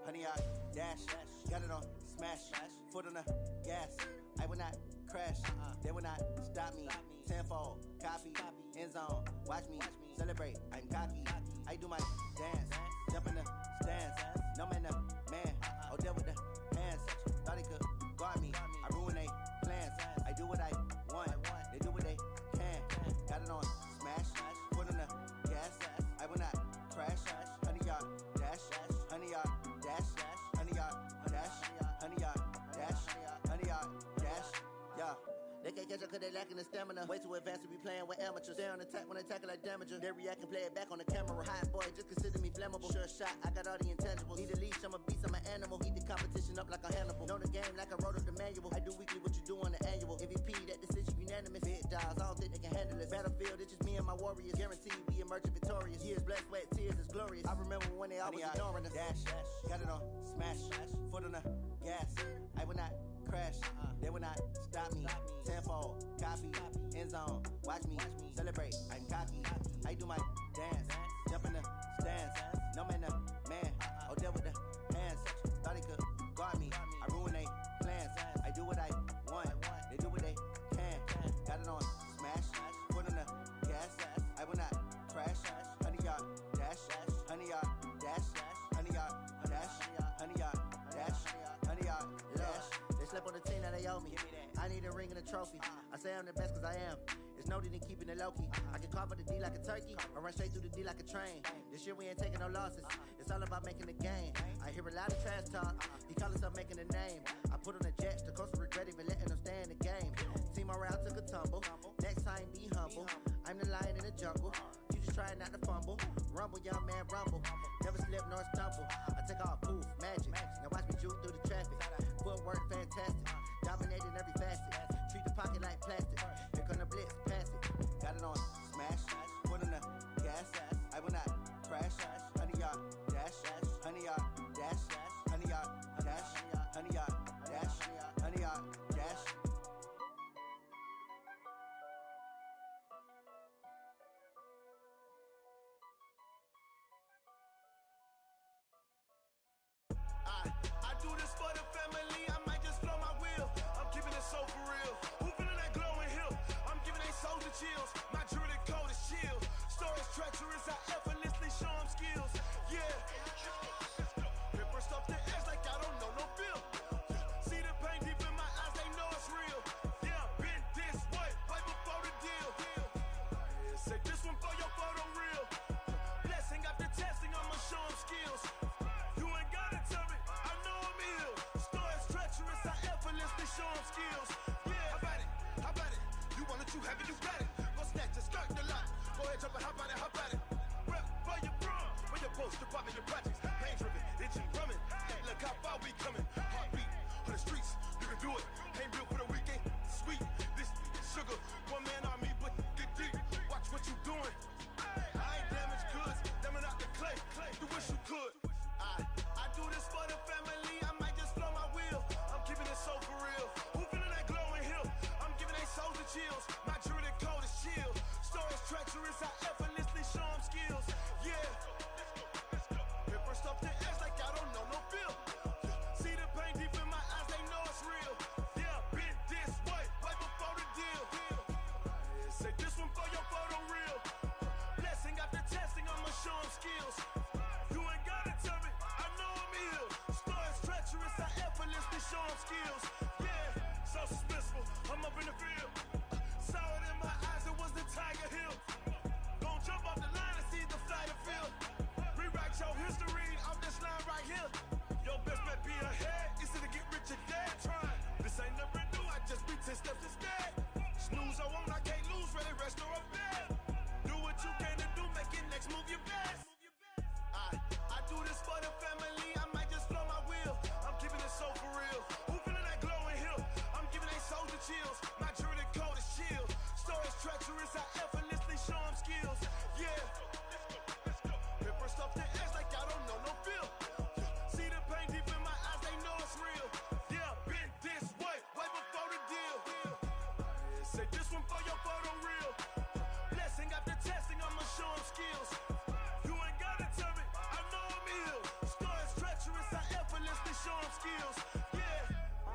Speaker 7: Honey, I dash, got it on smash, foot on the gas. I will not crash, they will not stop me. Tenfold, copy, end zone, watch me celebrate. I'm cocky, I do my dance, jump in the stands. No man, the man, oh, there with the hands. Thought he could guard me, I ruin they plans. I do what I want, they do what they can. Got it on smash, foot on the gas. I will not crash, honey, y'all dash, honey, y'all dash, honey, y'all dash, honey, y'all dash, honey, y'all dash, yeah. They can't catch up cause they lacking the stamina. Way too advanced to be playing with amateurs. Stay on attack when they tackle like damager. They react and play it back on the camera. Hot boy, just consider me flammable. Sure shot, I got all the intangibles. Need a leash, I'm a beast, I'm an animal. Heat the competition up like a Hannibal. Know the game like I wrote up the manual. I do weekly what you do on the annual. MVP, that decision unanimous. Big dogs, I don't think they can handle it. Battlefield, it's just me and my warriors. Guaranteed we emerging victorious. Years, blood, sweat, tears, is glorious. I remember when they always ignoring us. Dash, got it on smash, foot on the gas. I will not crash, they will not stop me. Tenfold, copy, end zone, watch me celebrate. I'm cocky, I do my dance, jump in the stands. No man, the man, oh, there with the hands. Thought he could guard me, I ruin they plans. I do what I want, they do what they can. Got it on smash, foot on the gas. I will not crash, honey, y'all dash, honey, y'all dash, honey, y'all dash, honey, y'all dash, honey, y'all dash. They slept on the team that they owe me. I need a ring and a trophy. I say I'm the best cause I am. It's no need in keeping it low-key. I can carve for the D like a turkey or run straight through the D like a train. This year we ain't taking no losses. It's all about making the game. I hear a lot of trash talk. He call himself making a name. I put on the Jets. The coach regret even letting them stay in the game. Team morale took a tumble. Next time be humble. I'm the lion in the jungle. You just trying not to fumble. Rumble, young man, rumble. Never slip nor stumble. I take off, poof, magic. Now watch me juke through the traffic. Footwork fantastic. Dominating every facet. Treat the pocket like plastic. Here come the blitz, pass it. Got it on smash, foot on the gas. I will not crash. Honey, y'all dash, honey, y'all dash, honey, y'all dash, honey, y'all dash, honey, y'all dash.
Speaker 8: I do this for the family. I might just blow my wheel. I'm keeping it so for real. Who feeling that glowing hill? I'm giving they soldier chills. My jewelry code is chill. Stories treacherous. I effortlessly show them skills. Yeah. show them skills. Yeah, how about it? How about it? You want it, you have it, you got it. Go snatch it, skirt the lot. Go ahead, jump it, how about it? How about it? Rep for your brum, for your poster, pop in your projects. Pain driven, itching, drumming. Look how far we coming. Heartbeat on the streets, you can do it. Ain't built for the weekend. Sweet, this sugar, one man army, but get deep. Watch what you doing. I ain't damaged goods, damn out the clay. You wish you could. I do this for the family. I might just blow my wheel. I'm keeping it so for real. Who feeling that glowing hill? I'm giving they souls the chills. My jewelry code is chill. Stories treacherous, I effortlessly show them skills. Yeah. Paper stuff to edge like I don't know no feel. See the pain deep in my eyes, they know it's real. Yeah, been this way, way before the deal. Say this one for your photo reel. Blessing after testing, I'ma show them skills. You ain't gotta tell me, I know I'm ill. Stories treacherous, I effortlessly show them skills. Yeah, so suspenseful, I'm up in the field. Saw it in my eyes, it was the Tiger Hill. Gon' jump off the line and see the flight of field. Rewrite your history off this line right here. Your best bet be ahead, easy to get rich or dead. Trying, this ain't never new, I just be 10 steps instead. Snooze I won't, I can't lose, ready, rest or up bed. Do what you can to do, make it next move your best. I do this for the family, I might just blow my wheel. I'm keeping it so for real. Who feeling that glowing hill? I'm giving they souls the chills. My jewelry code is chill. Stories treacherous, I effortlessly show them skills. Yeah. Paper stuff to edge like I don't know no feel. See the pain deep in my eyes, they know it's real. Yeah, been this way, way before the deal. Say this one for your photo reel. Blessing after testing, I'ma show them skills. You ain't gotta tell me, I know I'm ill. Stories treacherous, I effortlessly show them skills. Yeah.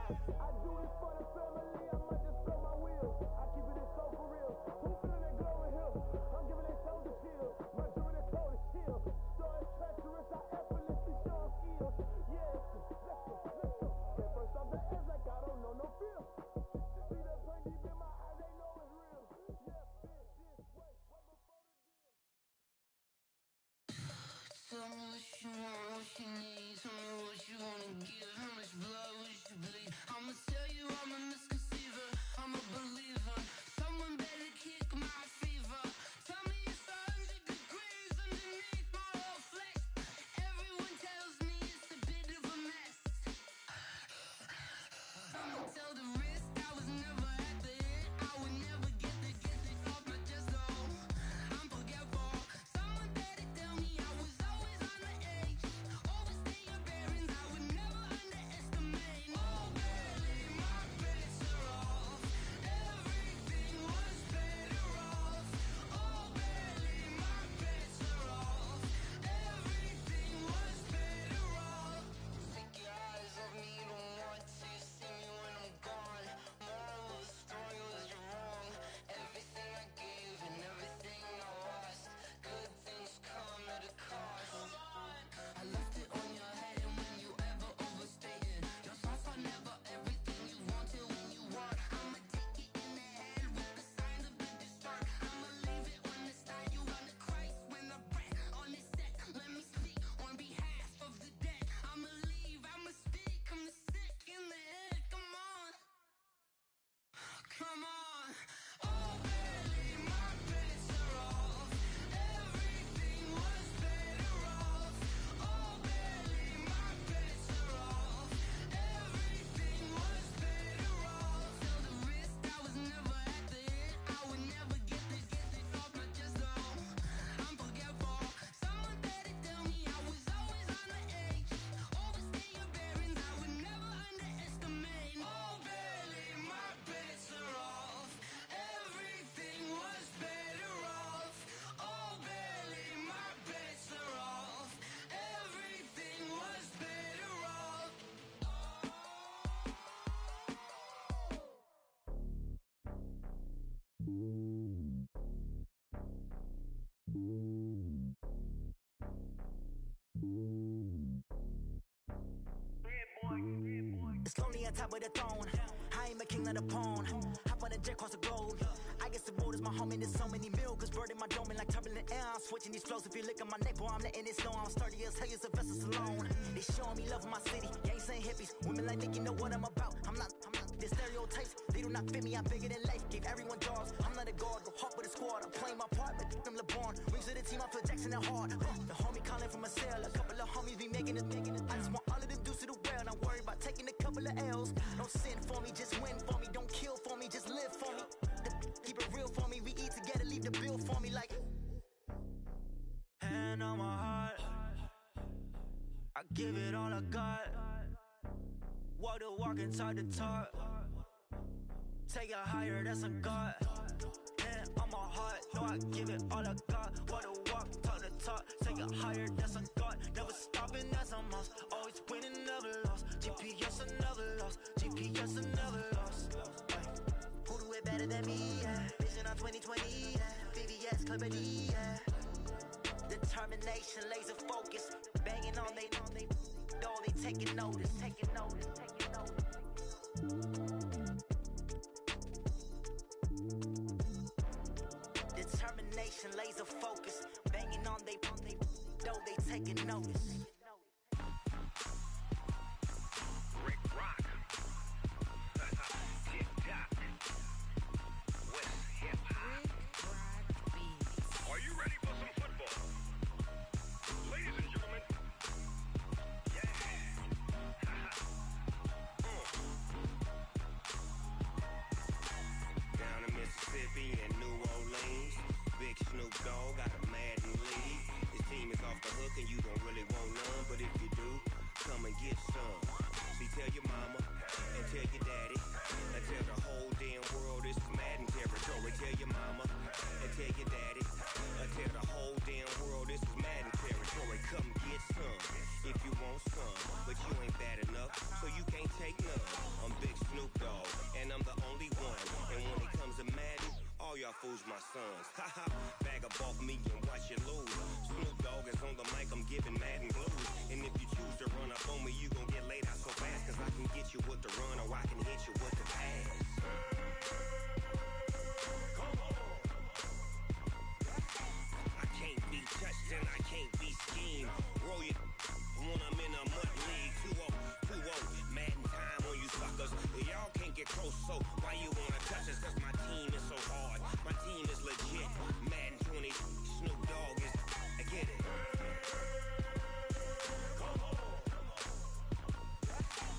Speaker 8: I do this for the family, I might just blow my wheel. I keep it so for real. Who feeling that glowing hill? I'm giving they souls the chills. My jewelry code is chill. Stories treacherous, I effortlessly show them skills. Yeah, let's go. Get first off the edge like I don't know no feel. See that pain deep in my eyes, they know it's real. Yeah, been this way, way before the deal.
Speaker 5: Tell me what you want, what you need. Tell me what you wanna give. How much blood would you bleed? I'ma tell you I'm a misconceiver. I'm a believer. Someone better kick my fever. Tell me it's 100 degrees underneath my whole flesh. Everyone tells me it's a bit of a mess. I'ma tell the risk I was never at the end. I would never get this off my chest though. I'm forgetful. Someone better tell me I was always on the edge. Overstay your bearings, I would never underestimate. Oh, barely, my bets are off. Everything was better off. Oh, barely, my bets are off. Everything was better off. Take your eyes off me, don't want to see me when I'm gone. Moral of the story was you're wrong. Everything I gave and everything I lost. Good things come at a cost. I left it on your head, and when you ever overstay it, your thoughts are never everything you wanted when you want. I'ma take it in the head with the signs of the distort. I'ma leave it on the side. You run the Christ when I breath on this set. Let me speak on behalf of the dead. I'ma leave, I'ma speak. I'm the sick in the head. Come on, come on. Oh, barely, my bets are off. Everything was better off. Oh, barely, my bets are off. Everything was better off. Till the risk I was never at the end. I would never get this off my chest though. I'm forgetful. Someone better tell me I was always on the edge. Overstay your bearings, I would never underestimate. Oh, barely, my bets are off. Everything was better off. Oh, barely, my bets are off. Everything was better off.
Speaker 9: It's lonely on top of the throne. I ain't a king of the pawn. Hop on a jet across the globe. I guess the road is my home and there's so many milkers birding my dome and like turbulent air. I'm switching these flows. If you look at my neck, boy, I'm letting it slow. I'm sturdy as hell, a vessel alone. They showing me love in my city. Gangs ain't hippies. Women like Nick, you know what I'm about. I'm not. This not fit me, I'm bigger than life. Gave everyone dogs. I'm not a guard, go hop with a squad. I'm playing my part, but them LeBron. Rings to the team, I feel Jackson and hard. The homie calling from a cell. A couple of homies be making it. I just want all of them dudes to do well. Not worry about taking a couple of L's. Don't sin for me, just win for me. Don't kill for me, just live for me. Keep it real for me. We eat together, leave the bill for me like. Hand on my heart, I give it all I got. Walk the walk and talk the talk. Take it higher, that's a God. Hand on my heart, no, I give it all I got. Walk the walk, talk the talk. Take it higher, that's a God. Never stopping, that's a must. Always winning, never lost. GPS, I never lost. GPS, I never lost. Who do it better than me? Yeah. Vision on 2020. Yeah. VVS, Clippity. Yeah. Determination, laser focus, banging on they taking notice, taking notice. Determination, laser focus, banging on they taking notice.
Speaker 10: Rick Rock, TikTok, West Hip Hop. Are you ready for some football? Ladies and gentlemen, yeah. Down in Mississippi and New Orleans, Big Snoop Dogg got a Madden lead. His team is off the hook and you don't really want none, but if you do, come and get some. See, tell your mama and tell your daddy and tell the whole damn world this is Madden territory. Tell your mama and tell your daddy and tell the whole damn world this is Madden territory. Come get some if you want some, but you ain't bad enough, so you can't take none. I'm Big Snoop Dogg, and I'm the only one. And when it comes to Madden, all y'all fools my sons. Haha, bag up off me and watch you lose. Snoop Dogg is on the mic, I'm giving Madden blues. And if you choose to run up on me, you gon' get laid out so fast, cause I can get you with the run or I can hit you with the pass. I can't be touched and I can't be schemed. Roll it when I'm in a mud league. 2-0, 2-0, Madden time on you suckers. Y'all can't get close, so why you wanna touch us? Cause my team is so hard, my team is legit. Madden 20, Snoop Dogg is, I get it.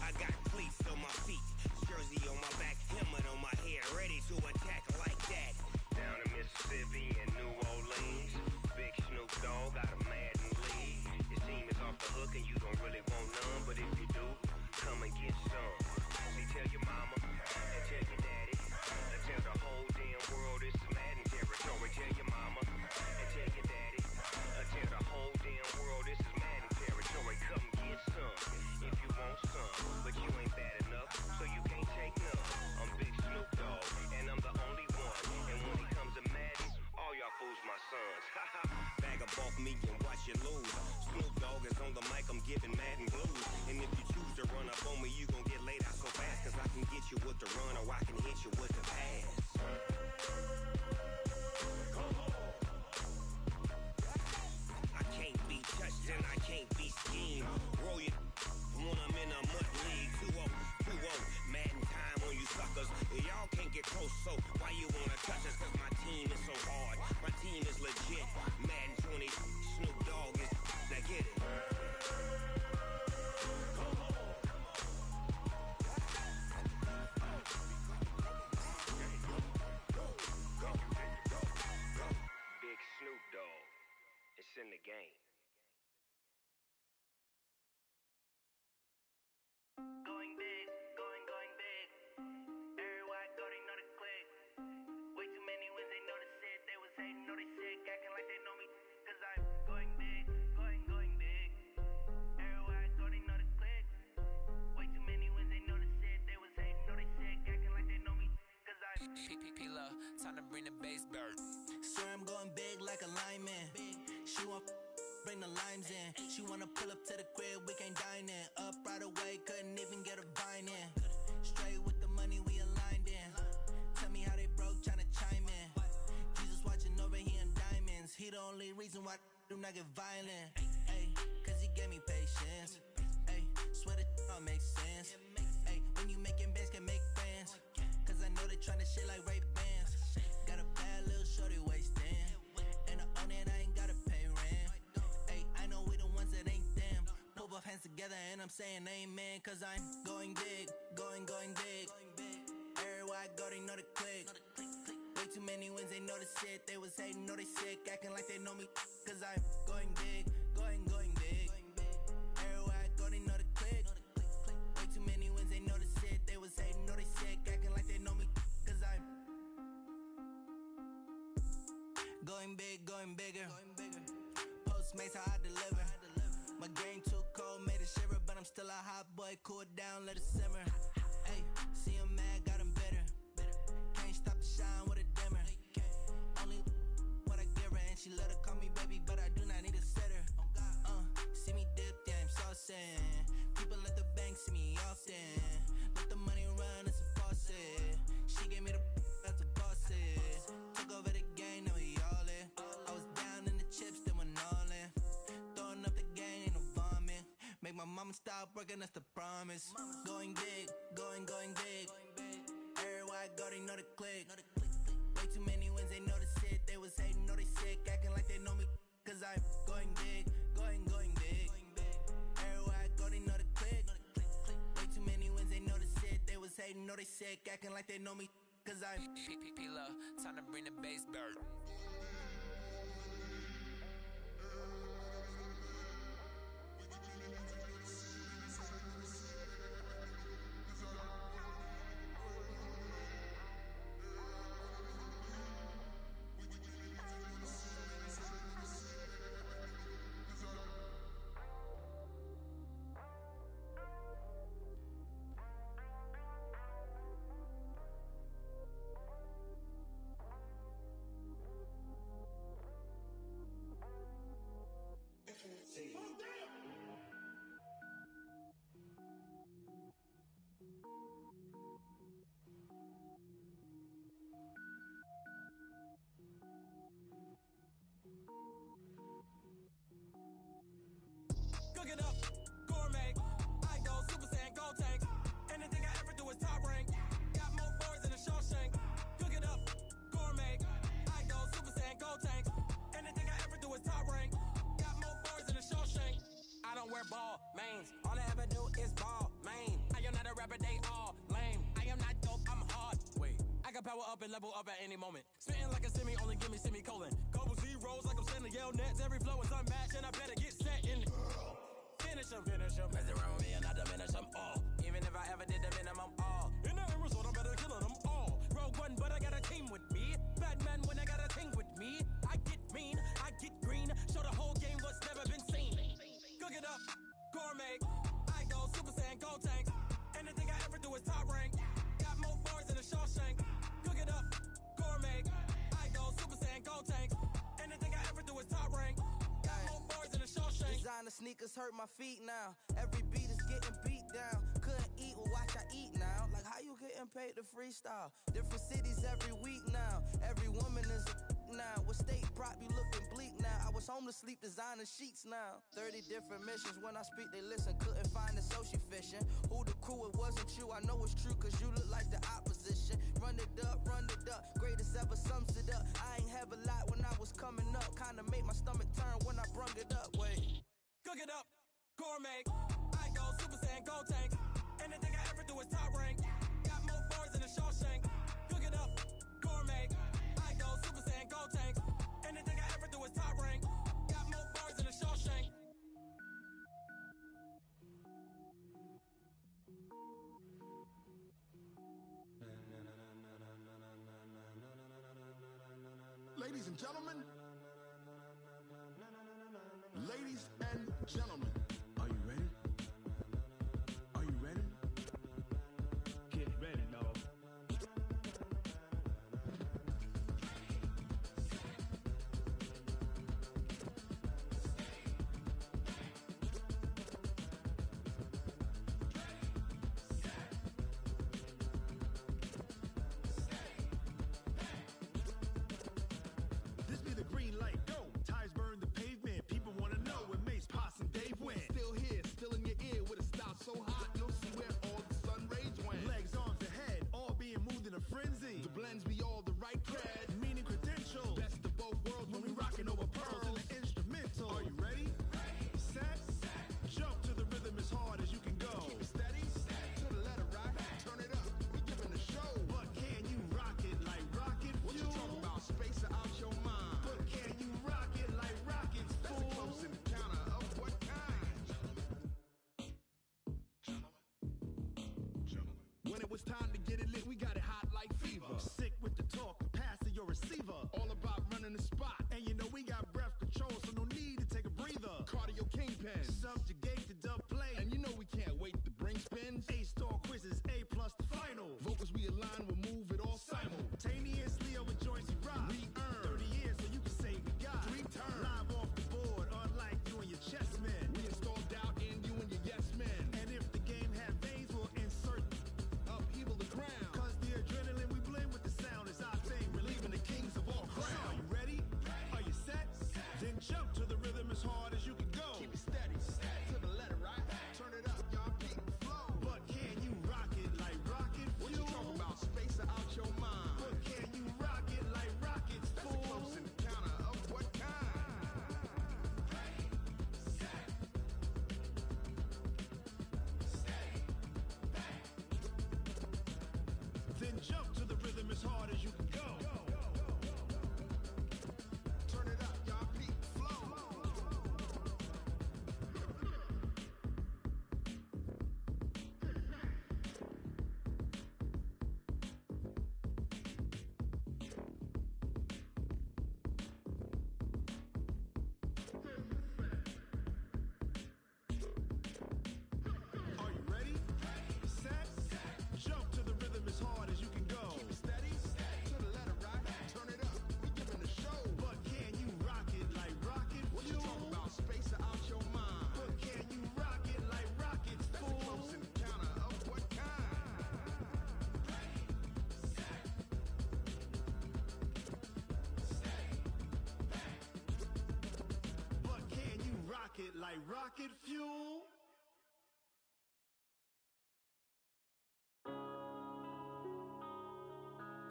Speaker 10: I got cleats on my feet, jersey on my back, helmet on my head, ready to attack like that. Down in Mississippi and New Orleans, Big Snoop Dogg got a Madden lead. His team is off the hook and you don't really want none, but if you do, come and get some. See, tell your mama and tell your daddy and tell the whole damn world this is Madden territory. Tell your mama and tell your daddy and tell the whole damn world this is Madden territory. Come get some if you want some, but you ain't bad enough, so you can't take none. I'm Big Snoop Dogg, and I'm the only one. And when it comes to Madden, all y'all fools my sons. Bag up off me and watch you lose. Snoop Dogg is on the mic, I'm giving Madden blues. And if you choose to run up on me, you gon' get laid out so fast, cause I can get you with the run or I can hit you with the pass. I can't be touched and I can't be schemed. Roll it when I'm in a mud league. 2-0, 2-0, Madden time on you suckers. Y'all can't get close, so why you wanna touch us? Cause my team is so hard, my team is legit. Madden 20, Snoop Dogg is, now get it. Big Snoop Dogg, it's in the game.
Speaker 9: Going big, going big. Everywhere I go, they know the click. Way too many wins, they know the shit. They was hating, know they sick, acting like they know me. Cause I'm going big, going big. Everywhere I go, they know the click. Way too many wins, they know the shit. They was hating, know they sick, acting like they know me. Cause I'm
Speaker 5: P-P-P-Love, time to bring the bass bird.
Speaker 9: Sir, I'm going big like a lineman. She want bring the limes in. She wanna pull up to the crib, we can't dine in. Up right away, couldn't even get a vine in. Straight with the money, we aligned in. Tell me how they broke, tryna chime in. Jesus watching over here in diamonds. He the only reason why do not get violent. Ay, cause he gave me patience. Ay, swear that all makes sense. Ay, when you making bands, can make friends. Cause I know that I'm saying amen, cause I'm going big, going big. Everywhere I go, they know the click. Way too many wins, they know the shit. They was hating, know they sick, acting like they know me, cause I'm going big, going big. Everywhere I go, they know the click. Way too many wins, they know the shit. They was hating, know they sick, acting like they know me, cause I'm going big, going bigger. Postmates, how I deliver. My game too cold, made it shiver, but I'm still a hot boy. Cool it down, let it simmer. Hey, see him mad, got him bitter. Can't stop the shine with a dimmer. Only what I give her, and she let her call me baby, but I do not need a sitter. See me dip, yeah, I'm saucing. People at the bank see me often. Let the money run, it's a faucet. She gave me the that's a bosses. Took over the game, now we all in. I was down in the chips, then went all in. Throwing up the game, ain't no vomit. Make my mama stop working, that's the promise. Going big, going big. Everywhere I go, they know the click. Way too many wins, they know the shit. They was hating, know they sick, acting like they know me, cause I'm going big, going big. Everywhere I go, they know the click. Way too many wins, they know the shit. They was hating, know they sick, acting like they know me, cause I'm
Speaker 5: P-Love, time to bring the bass bird.
Speaker 11: Cook it up, gourmet. I go Super Saiyan, gold tank. Anything I ever do is top rank. Got more boards than a Shawshank. Cook it up, gourmet. I go Super Saiyan, gold tank. Anything I ever do is top rank. Got more boards than a Shawshank. I don't wear ball mains. All I ever do is ball main. I am not a rapper, they all lame. I am not dope, I'm hard. Wait, I can power up and level up at any moment. Spitting like a semi, only give me semicolon. Couple zeros like I'm sending yell nets. Every flow is unmatched and I better get set in. Finish him. Mess around with me and I diminish them all. Even if I ever did the minimum all. In the end result, I'm better killing them all. Rogue One, but I got a team with me. Batman when I got a team with me. I get mean, I get green. Show the whole game what's never been seen. Cook it up, gourmet. I go Super Saiyan, gold tank. Anything I ever do is top rank. Got more bars than a Shawshank. Cook it up, gourmet. I go Super Saiyan, gold tank. Anything I ever do is top rank. Got more bars than a Shawshank.
Speaker 9: Designer sneakers hurt my feet now. Every beat is getting beat down. Couldn't eat, well watch I eat now. Like how you getting paid to freestyle? Different cities every week now. Every woman is a now. What state prop you looking bleak now? I was home to sleep designer sheets now. 30 different missions. When I speak they listen. Couldn't find it so she fishing. Who the crew? It wasn't you. I know it's true cause you look like the opposition. Run it up. Greatest ever sums it up. I ain't have a lot when I was coming up. Kinda made my stomach turn when I brung it up. Wait.
Speaker 11: Cook it up, gourmet. I go Super Saiyan, gold tank. Anything I ever do is top rank. Got more bars than a Shawshank. Cook it up, gourmet. I go Super Saiyan, gold tank. Anything I ever do is top rank. Got more bars than a Shawshank.
Speaker 8: Ladies and gentlemen, are you ready? Are you ready? Get ready, dog. This be the green light, go. Tires burn the pavement. People want to know where Mace, Poss, and Dave went. When it was time to get it lit, we got it hot like fever.
Speaker 12: Sick with the talk, passing your receiver.
Speaker 8: All about running the spot.
Speaker 12: And you know we got breath control, so no need to take a breather.
Speaker 8: Cardio kingpin.
Speaker 12: Subjugate the dub play.
Speaker 8: And you know we can't wait to bring spins.
Speaker 12: A-star quizzes, A+ the final.
Speaker 8: Vocals we align, we'll move it all
Speaker 12: simultaneously over joints we rock.
Speaker 8: We earn
Speaker 12: 30 years so you can say we got
Speaker 8: 3 turns.
Speaker 12: Live off the board, unlike you and your chess men.
Speaker 8: We install doubt in you and your yes men.
Speaker 12: And if the game had veins, we'll insert
Speaker 8: upheaval the crown.
Speaker 12: Cause the adrenaline we blend with the sound is our thing, relieving the kings of all crowns. Are you ready? Are you set? Then jump to the rhythm as hard as you can go.
Speaker 8: Keep it steady, to the letter, right? Turn it up, y'all, keep the flow.
Speaker 12: But can you rock it like rocket fuel?
Speaker 8: What you talking about? Space out your mind.
Speaker 12: But can you rock it like rockets,
Speaker 8: That's
Speaker 12: fool?
Speaker 8: a close encounter of what kind?
Speaker 12: Then jump to the rhythm as hard as you can go.
Speaker 8: Turn it up, y'all, keep the flow.
Speaker 12: Are you ready? Set? Jump to the rhythm as hard as you can go.
Speaker 8: Keep it steady, to the letter, right? Turn it up, we giving the show.
Speaker 12: But can you rock it like rocket
Speaker 8: What you
Speaker 12: fuel?
Speaker 8: talking about? Space out your mind.
Speaker 12: But can you rock it like rockets,
Speaker 8: That's a
Speaker 12: fool?
Speaker 8: close encounter of what kind?
Speaker 12: But can you rock it like rocket fuel?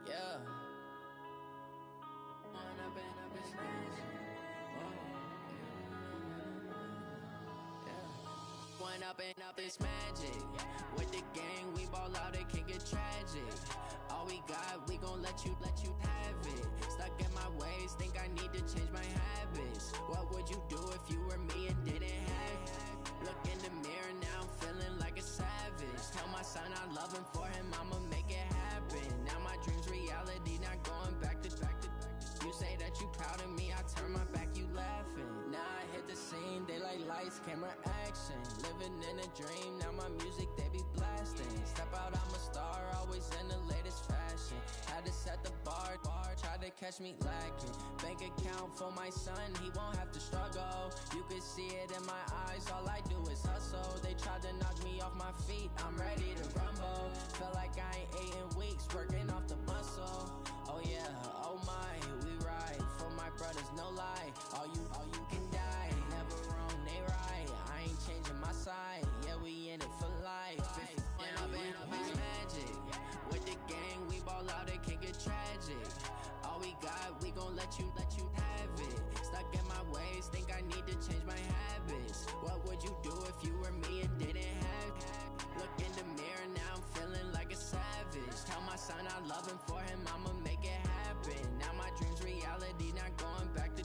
Speaker 5: Yeah. When I've been smashed. When up it's magic. With the gang, we ball out, it can get tragic. All we got, we gon' let you have it. Stuck in my ways, think I need to change my habits. What would you do if you were me and didn't have it? Look in the mirror now, I'm feeling like a savage. Tell my son I love him, for him I'ma make it happen. Now my dream's reality, not going back to. You say that you proud of me, I turn my back, you laughing. Now I hit the scene, they like lights, camera, action. Living in a dream, now my music, they be blasting. Step out, I'm a star, always in the latest fashion. Had to set the bar, try to catch me lacking. Bank account for my son, he won't have to struggle. You can see it in my eyes, all I do is hustle. They tried to knock me off my feet, I'm ready to rumble. Feel like I ain't ate in weeks, working off the muscle. Oh yeah, oh my, we ride for my brothers, no lie. All you can die, never wrong, they right. I ain't changing my side, yeah, we in it for life. When I've been magic. With the gang, we ball out, it can get tragic. All we got, we gon' let you have it. Stuck in my ways, think I need to change my habits. What would you do if you were me and didn't have it? Look in the mirror, now I'm feeling like a savage. Tell my son I love him, for him I'ma make it happen. Now my dream's reality, not going back to.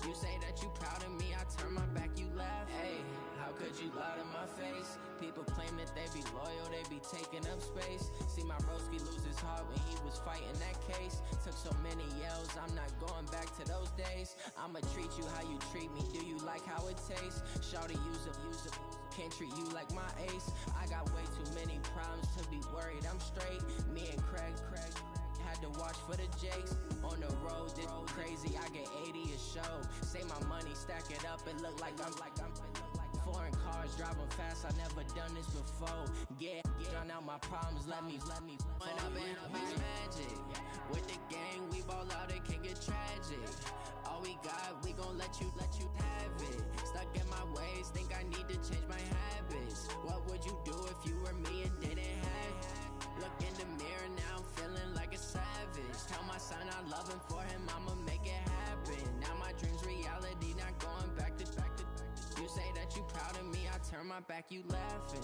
Speaker 5: You say that you proud of me, I turn my back, you laugh. Hey, how could you lie to my face? People claim that they be loyal, they be taking up space. See my broski lose his heart when he was fighting that case. Took so many yells, I'm not going back to those days. I'ma treat you how you treat me, do you like how it tastes? Shawty, use it. Can't treat you like my ace. I got way too many problems to be worried, I'm straight. Me and Craig had to watch for the Jakes. On the road, this crazy, I get 80 a show. Say my money, stack it up, it look like I'm foreign cars, driving fast, I never done this before. Yeah, drown out my problems, let me. When I've been magic. With the gang, we ball out, it can get tragic. All we got, we gon' let you have it. Stuck in my ways, think I need to change my habits. What would you do if you were me and didn't have it? Look in the mirror, now I'm feeling like a savage. Tell my son I love him, for him I'ma make it happen. Now my dream's reality, not going back to. You say that you proud of me, I turn my back, you laughing.